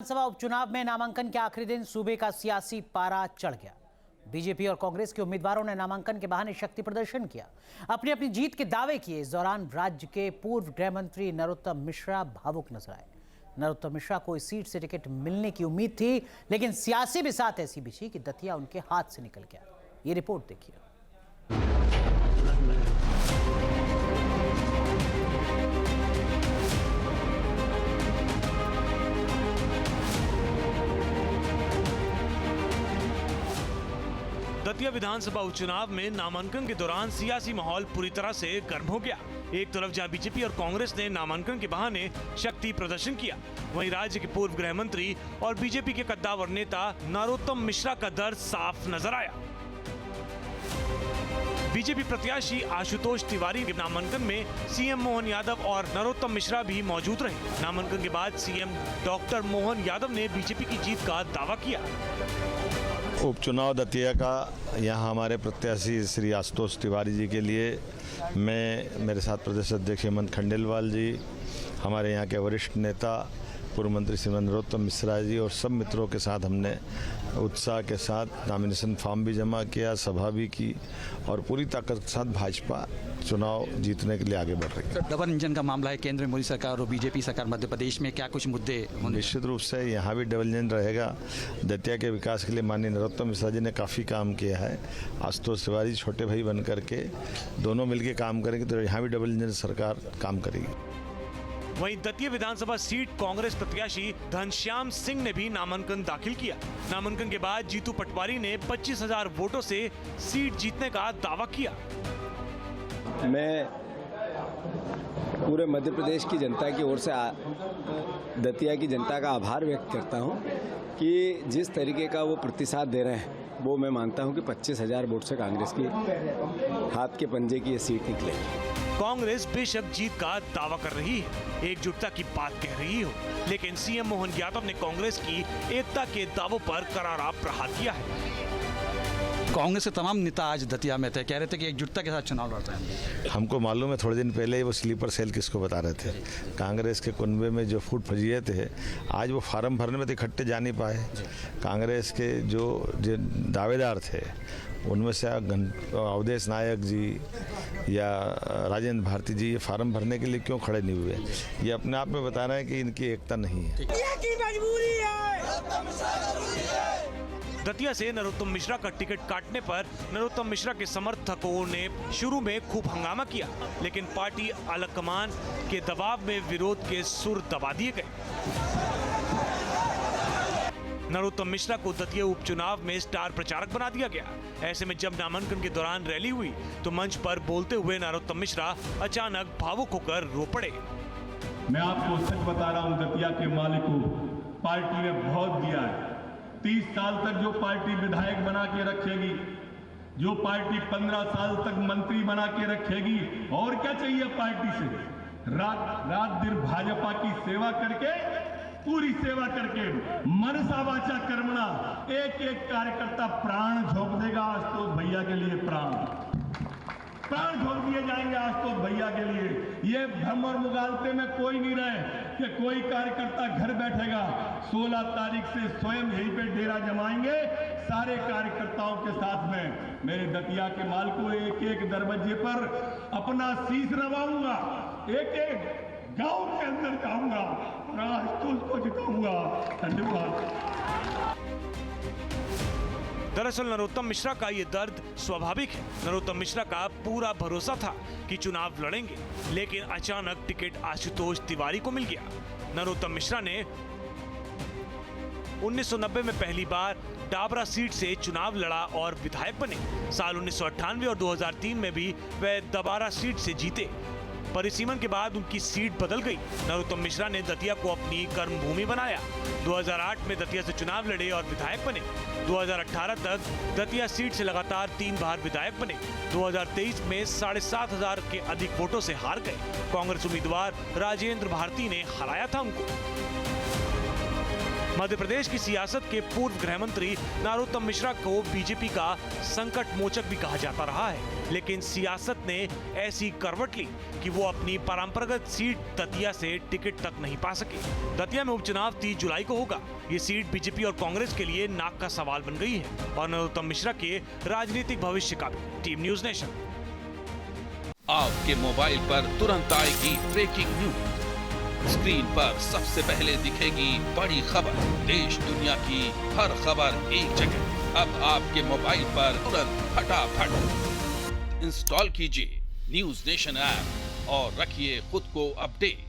विधानसभा उपचुनाव में नामांकन के आखिरी दिन सूबे का सियासी पारा चढ़ गया। बीजेपी और कांग्रेस के उम्मीदवारों ने नामांकन के बहाने शक्ति प्रदर्शन किया, अपनी अपनी जीत के दावे किए। इस दौरान राज्य के पूर्व गृह मंत्री नरोत्तम मिश्रा भावुक नजर आए। नरोत्तम मिश्रा को इस सीट से टिकट मिलने की उम्मीद थी, लेकिन सियासी बिसात ऐसी बिछी कि दतिया उनके हाथ से निकल गया। ये रिपोर्ट देखिए। दतिया विधानसभा उपचुनाव में नामांकन के दौरान सियासी माहौल पूरी तरह से गर्म हो गया। एक तरफ जहां बीजेपी और कांग्रेस ने नामांकन के बहाने शक्ति प्रदर्शन किया, वहीं राज्य के पूर्व गृह मंत्री और बीजेपी के कद्दावर नेता नरोत्तम मिश्रा का दर्द साफ नजर आया। बीजेपी प्रत्याशी आशुतोष तिवारी के नामांकन में सीएम मोहन यादव और नरोत्तम मिश्रा भी मौजूद रहे। नामांकन के बाद सीएम डॉक्टर मोहन यादव ने बीजेपी की जीत का दावा किया। उपचुनाव दतिया का यहाँ हमारे प्रत्याशी श्री आशुतोष तिवारी जी के लिए मैं, मेरे साथ प्रदेश अध्यक्ष हेमंत खंडेलवाल जी, हमारे यहाँ के वरिष्ठ नेता पूर्व मंत्री श्रीमान नरोत्तम मिश्रा जी और सब मित्रों के साथ हमने उत्साह के साथ नॉमिनेशन फॉर्म भी जमा किया, सभा भी की और पूरी ताकत के साथ भाजपा चुनाव जीतने के लिए आगे बढ़ रही है। डबल इंजन का मामला है, केंद्र में मोदी सरकार और बीजेपी सरकार मध्य प्रदेश में, क्या कुछ मुद्दे? निश्चित रूप से यहाँ भी डबल इंजन रहेगा। दतिया के विकास के लिए माननीय नरोत्तम मिश्रा जी ने काफ़ी काम किया है। आशुतोष तिवारी छोटे भाई बन करके दोनों मिलकर काम करेंगे तो यहाँ भी डबल इंजन सरकार काम करेगी। वहीं दतिया विधानसभा सीट कांग्रेस प्रत्याशी घनश्याम सिंह ने भी नामांकन दाखिल किया। नामांकन के बाद जीतू पटवारी ने 25,000 वोटों से सीट जीतने का दावा किया। मैं पूरे मध्य प्रदेश की जनता की ओर से दतिया की जनता का आभार व्यक्त करता हूं कि जिस तरीके का वो प्रतिसाद दे रहे हैं, वो मैं मानता हूं कि 25,000 वोट से कांग्रेस की हाथ के पंजे की ये सीट निकलेगी। कांग्रेस बेशक जीत का दावा कर रही है, एकजुटता की बात कह रही हो, लेकिन सीएम मोहन यादव ने कांग्रेस की एकता के दावों पर करारा प्रहार किया है। कांग्रेस के तमाम नेता आज दतिया में थे, कह रहे थे कि एकजुटता के साथ चुनाव लड़ रहे हैं। हमको मालूम है, थोड़े दिन पहले ही वो स्लीपर सेल किसको बता रहे थे। कांग्रेस के कुनबे में जो फूट फजिए थे, आज वो फार्म भरने में तो इकट्ठे जा नहीं पाए। कांग्रेस के जो दावेदार थे उनमें से अवधेश नायक जी या राजेंद्र भारती जी ये फार्म भरने के लिए क्यों खड़े नहीं हुए, ये अपने आप में बता रहे हैं कि इनकी एकता नहीं है। दतिया से नरोत्तम मिश्रा का टिकट काटने पर नरोत्तम मिश्रा के समर्थकों ने शुरू में खूब हंगामा किया, लेकिन पार्टी आलाकमान के दबाव में विरोध के सुर दबा दिए गए। नरोत्तम मिश्रा को दतिया उपचुनाव में स्टार प्रचारक बना दिया गया। ऐसे में जब नामांकन के दौरान रैली हुई तो मंच पर बोलते हुए नरोत्तम मिश्रा अचानक भावुक होकर रो पड़े। मैं आपको सच बता रहा हूं, दतिया के मालिक को पार्टी ने बहुत दिया है। 30 साल तक जो पार्टी विधायक बना के रखेगी, जो पार्टी 15 साल तक मंत्री बना के रखेगी, और क्या चाहिए पार्टी से? रात दिन भाजपा की सेवा करके, पूरी सेवा करके, मनसा वाचा कर्मणा, एक एक कार्यकर्ता प्राण झोंक देगा आशुतोष भैया के लिए। प्राण झोंक दिए जाएंगे आशुतोष भैया के लिए। ये भ्रम और मुगालते में कोई नहीं रहे कि कोई कार्यकर्ता घर बैठेगा। 16 तारीख से स्वयं यहीं पे डेरा जमाएंगे सारे कार्यकर्ताओं के साथ में। मेरे दतिया के माल को एक एक दरवाजे पर अपना शीश नवाऊंगा, एक एक गांव के अंदर जाऊंगा और आशुतोष को जिताऊंगा। धन्यवाद। दरअसल नरोत्तम मिश्रा का ये दर्द स्वाभाविक है। नरोत्तम मिश्रा का पूरा भरोसा था कि चुनाव लड़ेंगे, लेकिन अचानक टिकट आशुतोष तिवारी को मिल गया। नरोत्तम मिश्रा ने 1990 में पहली बार डाबरा सीट से चुनाव लड़ा और विधायक बने। साल 1998 और 2003 में भी वे दोबारा सीट से जीते। परिसीमन के बाद उनकी सीट बदल गई। नरोत्तम मिश्रा ने दतिया को अपनी कर्मभूमि बनाया। 2008 में दतिया से चुनाव लड़े और विधायक बने। 2018 तक दतिया सीट से लगातार 3 बार विधायक बने। 2023 में 7,500 के अधिक वोटों से हार गए। कांग्रेस उम्मीदवार राजेंद्र भारती ने हराया था उनको। मध्य प्रदेश की सियासत के पूर्व गृह मंत्री नरोत्तम मिश्रा को बीजेपी का संकट मोचक भी कहा जाता रहा है, लेकिन सियासत ने ऐसी करवट ली कि वो अपनी परंपरागत सीट दतिया से टिकट तक नहीं पा सके। दतिया में उपचुनाव 30 जुलाई को होगा। ये सीट बीजेपी और कांग्रेस के लिए नाक का सवाल बन गई है और नरोत्तम मिश्रा के राजनीतिक भविष्य का भी। Team news nation. आपके मोबाइल पर तुरंत आएगी ब्रेकिंग न्यूज। स्क्रीन पर सबसे पहले दिखेगी बड़ी खबर। देश दुनिया की हर खबर एक जगह। अब आपके मोबाइल पर तुरंत फटाफट इंस्टॉल कीजिए न्यूज नेशन ऐप और रखिए खुद को अपडेट।